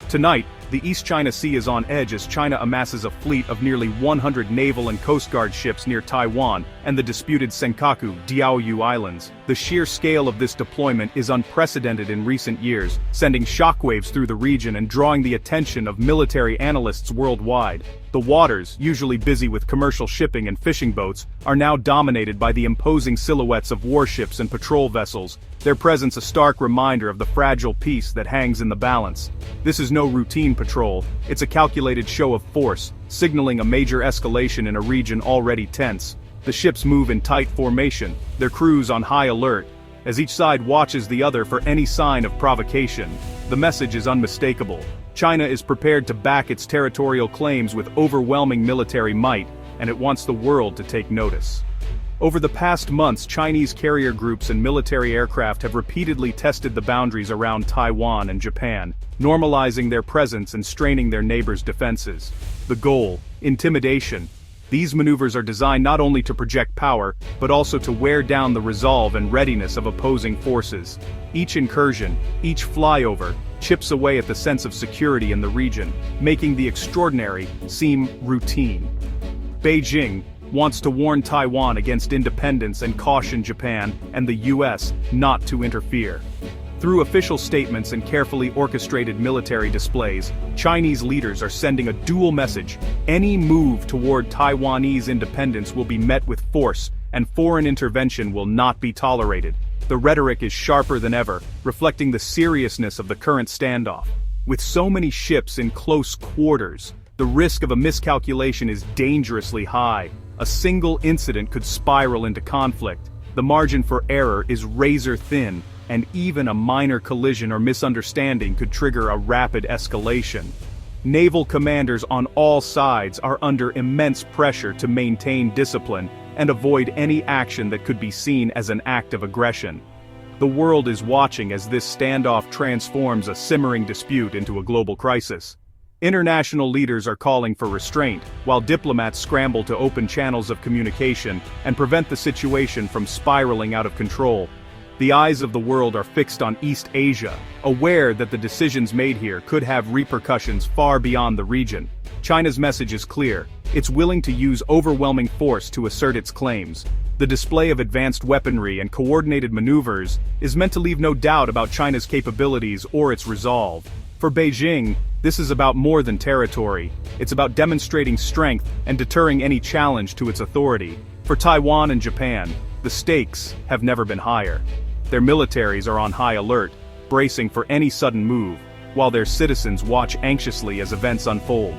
Tonight, the East China Sea is on edge as China amasses a fleet of nearly 100 naval and coast guard ships near Taiwan and the disputed Senkaku, Diaoyu Islands. The sheer scale of this deployment is unprecedented in recent years, sending shockwaves through the region and drawing the attention of military analysts worldwide. The waters, usually busy with commercial shipping and fishing boats, are now dominated by the imposing silhouettes of warships and patrol vessels, their presence a stark reminder of the fragile peace that hangs in the balance. This is no routine patrol, it's a calculated show of force, signaling a major escalation in a region already tense. The ships move in tight formation, their crews on high alert, as each side watches the other for any sign of provocation. The message is unmistakable. China is prepared to back its territorial claims with overwhelming military might, and it wants the world to take notice. Over the past months, Chinese carrier groups and military aircraft have repeatedly tested the boundaries around Taiwan and Japan, normalizing their presence and straining their neighbors' defenses. The goal: intimidation. These maneuvers are designed not only to project power, but also to wear down the resolve and readiness of opposing forces. Each incursion, each flyover, chips away at the sense of security in the region, making the extraordinary seem routine. Beijing wants to warn Taiwan against independence and caution Japan and the US not to interfere. Through official statements and carefully orchestrated military displays, Chinese leaders are sending a dual message: any move toward Taiwanese independence will be met with force, and foreign intervention will not be tolerated. The rhetoric is sharper than ever, reflecting the seriousness of the current standoff. With so many ships in close quarters, the risk of a miscalculation is dangerously high. A single incident could spiral into conflict. The margin for error is razor thin, and even a minor collision or misunderstanding could trigger a rapid escalation. Naval commanders on all sides are under immense pressure to maintain discipline and avoid any action that could be seen as an act of aggression. The world is watching as this standoff transforms a simmering dispute into a global crisis. International leaders are calling for restraint, while diplomats scramble to open channels of communication and prevent the situation from spiraling out of control. The eyes of the world are fixed on East Asia, aware that the decisions made here could have repercussions far beyond the region. China's message is clear: it's willing to use overwhelming force to assert its claims. The display of advanced weaponry and coordinated maneuvers is meant to leave no doubt about China's capabilities or its resolve. For Beijing, this is about more than territory. It's about demonstrating strength and deterring any challenge to its authority. For Taiwan and Japan, the stakes have never been higher. Their militaries are on high alert, bracing for any sudden move, while their citizens watch anxiously as events unfold.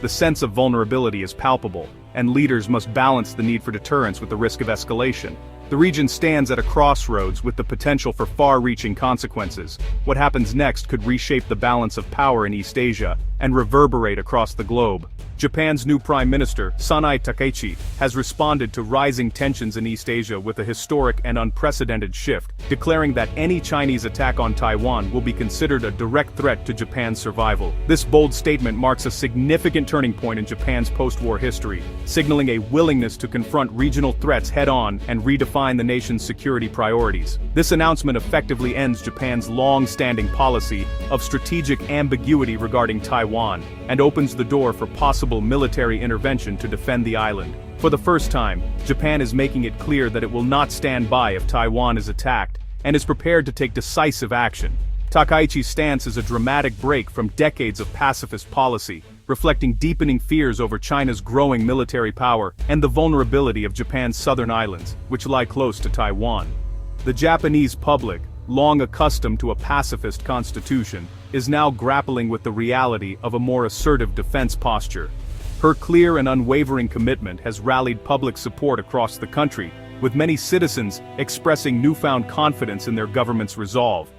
The sense of vulnerability is palpable, and leaders must balance the need for deterrence with the risk of escalation. The region stands at a crossroads with the potential for far-reaching consequences. What happens next could reshape the balance of power in East Asia and reverberate across the globe. Japan's new Prime Minister, Takaichi, has responded to rising tensions in East Asia with a historic and unprecedented shift, declaring that any Chinese attack on Taiwan will be considered a direct threat to Japan's survival. This bold statement marks a significant turning point in Japan's post-war history, signaling a willingness to confront regional threats head-on and redefine the nation's security priorities. This announcement effectively ends Japan's long-standing policy of strategic ambiguity regarding Taiwan, and opens the door for possible military intervention to defend the island. For the first time, Japan is making it clear that it will not stand by if Taiwan is attacked, and is prepared to take decisive action. Takaichi's stance is a dramatic break from decades of pacifist policy, reflecting deepening fears over China's growing military power and the vulnerability of Japan's southern islands, which lie close to Taiwan. The Japanese public, long accustomed to a pacifist constitution, is now grappling with the reality of a more assertive defense posture. Her clear and unwavering commitment has rallied public support across the country, with many citizens expressing newfound confidence in their government's resolve.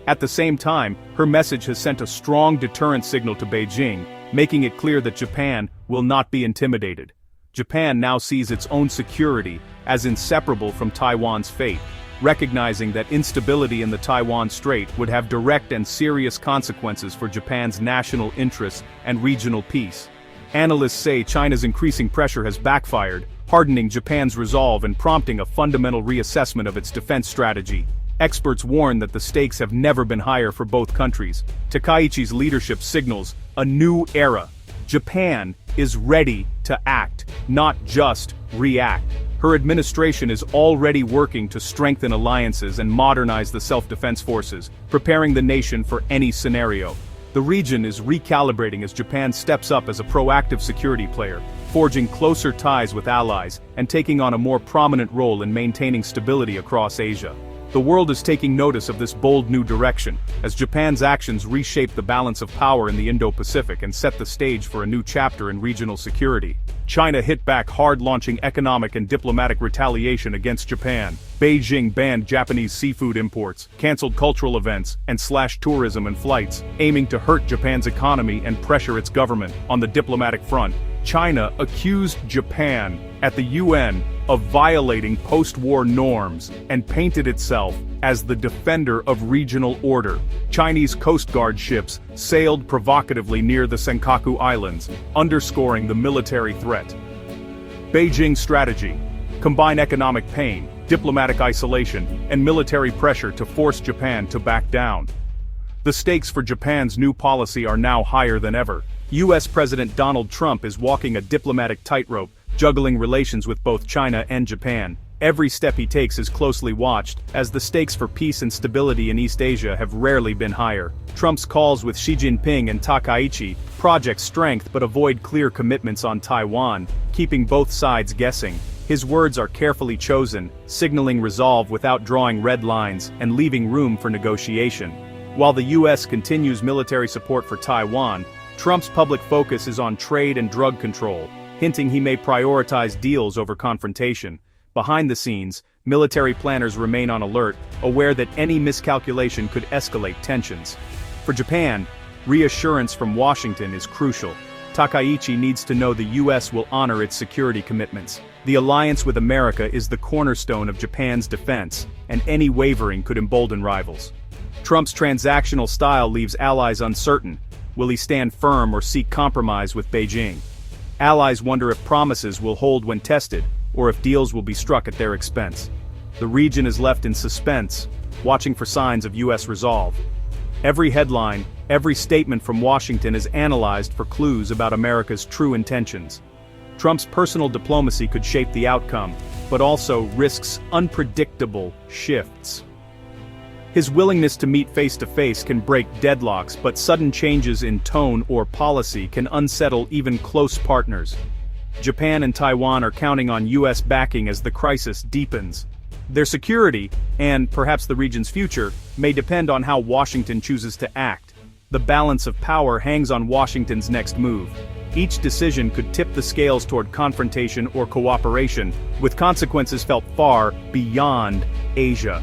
At the same time, her message has sent a strong deterrent signal to Beijing, making it clear that Japan will not be intimidated. Japan now sees its own security as inseparable from Taiwan's fate, recognizing that instability in the Taiwan Strait would have direct and serious consequences for Japan's national interests and regional peace. Analysts say China's increasing pressure has backfired, hardening Japan's resolve and prompting a fundamental reassessment of its defense strategy. Experts warn that the stakes have never been higher for both countries. Takaichi's leadership signals a new era. Japan is ready to act, not just react. Her administration is already working to strengthen alliances and modernize the self-defense forces, preparing the nation for any scenario. The region is recalibrating as Japan steps up as a proactive security player, forging closer ties with allies and taking on a more prominent role in maintaining stability across Asia. The world is taking notice of this bold new direction, as Japan's actions reshape the balance of power in the Indo-Pacific and set the stage for a new chapter in regional security. China hit back hard, launching economic and diplomatic retaliation against Japan. Beijing banned Japanese seafood imports, canceled cultural events, and slashed tourism and flights, aiming to hurt Japan's economy and pressure its government. On the diplomatic front, China accused Japan at the UN of violating post-war norms and painted itself as the defender of regional order. Chinese Coast Guard ships sailed provocatively near the Senkaku Islands, underscoring the military threat. Beijing's strategy: combine economic pain, diplomatic isolation, and military pressure to force Japan to back down. The stakes for Japan's new policy are now higher than ever. U.S. President Donald Trump is walking a diplomatic tightrope, juggling relations with both China and Japan. Every step he takes is closely watched, as the stakes for peace and stability in East Asia have rarely been higher. Trump's calls with Xi Jinping and Takaichi project strength but avoid clear commitments on Taiwan, keeping both sides guessing. His words are carefully chosen, signaling resolve without drawing red lines and leaving room for negotiation. While the U.S. continues military support for Taiwan, Trump's public focus is on trade and drug control, hinting he may prioritize deals over confrontation. Behind the scenes, military planners remain on alert, aware that any miscalculation could escalate tensions. For Japan, reassurance from Washington is crucial. Takaichi needs to know the U.S. will honor its security commitments. The alliance with America is the cornerstone of Japan's defense, and any wavering could embolden rivals. Trump's transactional style leaves allies uncertain. Will he stand firm or seek compromise with Beijing? Allies wonder if promises will hold when tested, or if deals will be struck at their expense. The region is left in suspense, watching for signs of U.S. resolve. Every headline, every statement from Washington is analyzed for clues about America's true intentions. Trump's personal diplomacy could shape the outcome, but also risks unpredictable shifts. His willingness to meet face-to-face can break deadlocks, but sudden changes in tone or policy can unsettle even close partners. Japan and Taiwan are counting on U.S. backing as the crisis deepens. Their security, and perhaps the region's future, may depend on how Washington chooses to act. The balance of power hangs on Washington's next move. Each decision could tip the scales toward confrontation or cooperation, with consequences felt far beyond Asia.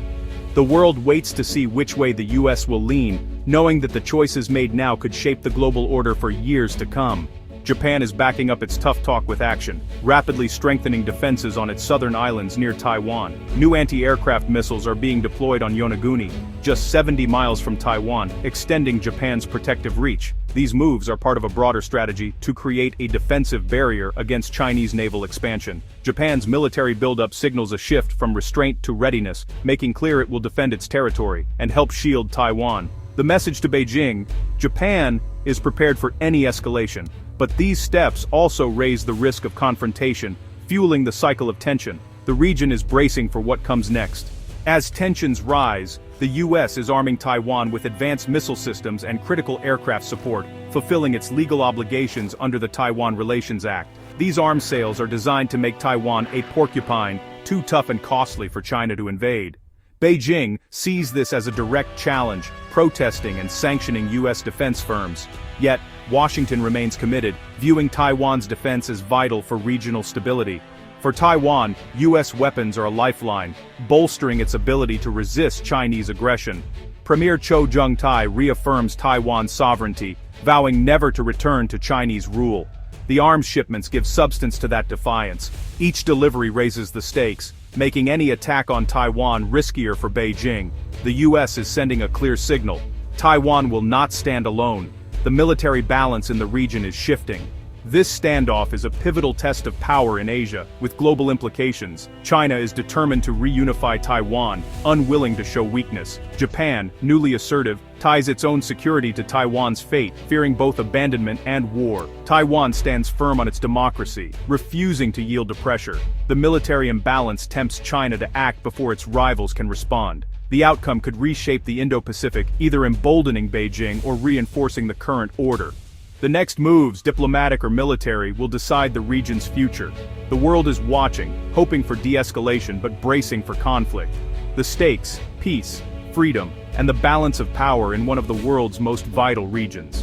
The world waits to see which way the U.S. will lean, knowing that the choices made now could shape the global order for years to come. Japan is backing up its tough talk with action, rapidly strengthening defenses on its southern islands near Taiwan. New anti-aircraft missiles are being deployed on Yonaguni, just 70 miles from Taiwan, extending Japan's protective reach. These moves are part of a broader strategy to create a defensive barrier against Chinese naval expansion. Japan's military buildup signals a shift from restraint to readiness, making clear it will defend its territory and help shield Taiwan. The message to Beijing: Japan is prepared for any escalation, but these steps also raise the risk of confrontation, fueling the cycle of tension. The region is bracing for what comes next. As tensions rise, the U.S. is arming Taiwan with advanced missile systems and critical aircraft support, fulfilling its legal obligations under the Taiwan Relations Act. These arms sales are designed to make Taiwan a porcupine, too tough and costly for China to invade. Beijing sees this as a direct challenge, protesting and sanctioning U.S. defense firms. Yet, Washington remains committed, viewing Taiwan's defense as vital for regional stability. For Taiwan, U.S. weapons are a lifeline, bolstering its ability to resist Chinese aggression. Premier Cho Jung-tai reaffirms Taiwan's sovereignty, vowing never to return to Chinese rule. The arms shipments give substance to that defiance. Each delivery raises the stakes, making any attack on Taiwan riskier for Beijing. The U.S. is sending a clear signal. Taiwan will not stand alone. The military balance in the region is shifting. This standoff is a pivotal test of power in Asia, with global implications. China is determined to reunify Taiwan, unwilling to show weakness. Japan, newly assertive, ties its own security to Taiwan's fate, fearing both abandonment and war. Taiwan stands firm on its democracy, refusing to yield to pressure. The military imbalance tempts China to act before its rivals can respond. The outcome could reshape the Indo-Pacific, either emboldening Beijing or reinforcing the current order. The next moves, diplomatic or military, will decide the region's future. The world is watching, hoping for de-escalation but bracing for conflict. The stakes, peace, freedom, and the balance of power in one of the world's most vital regions.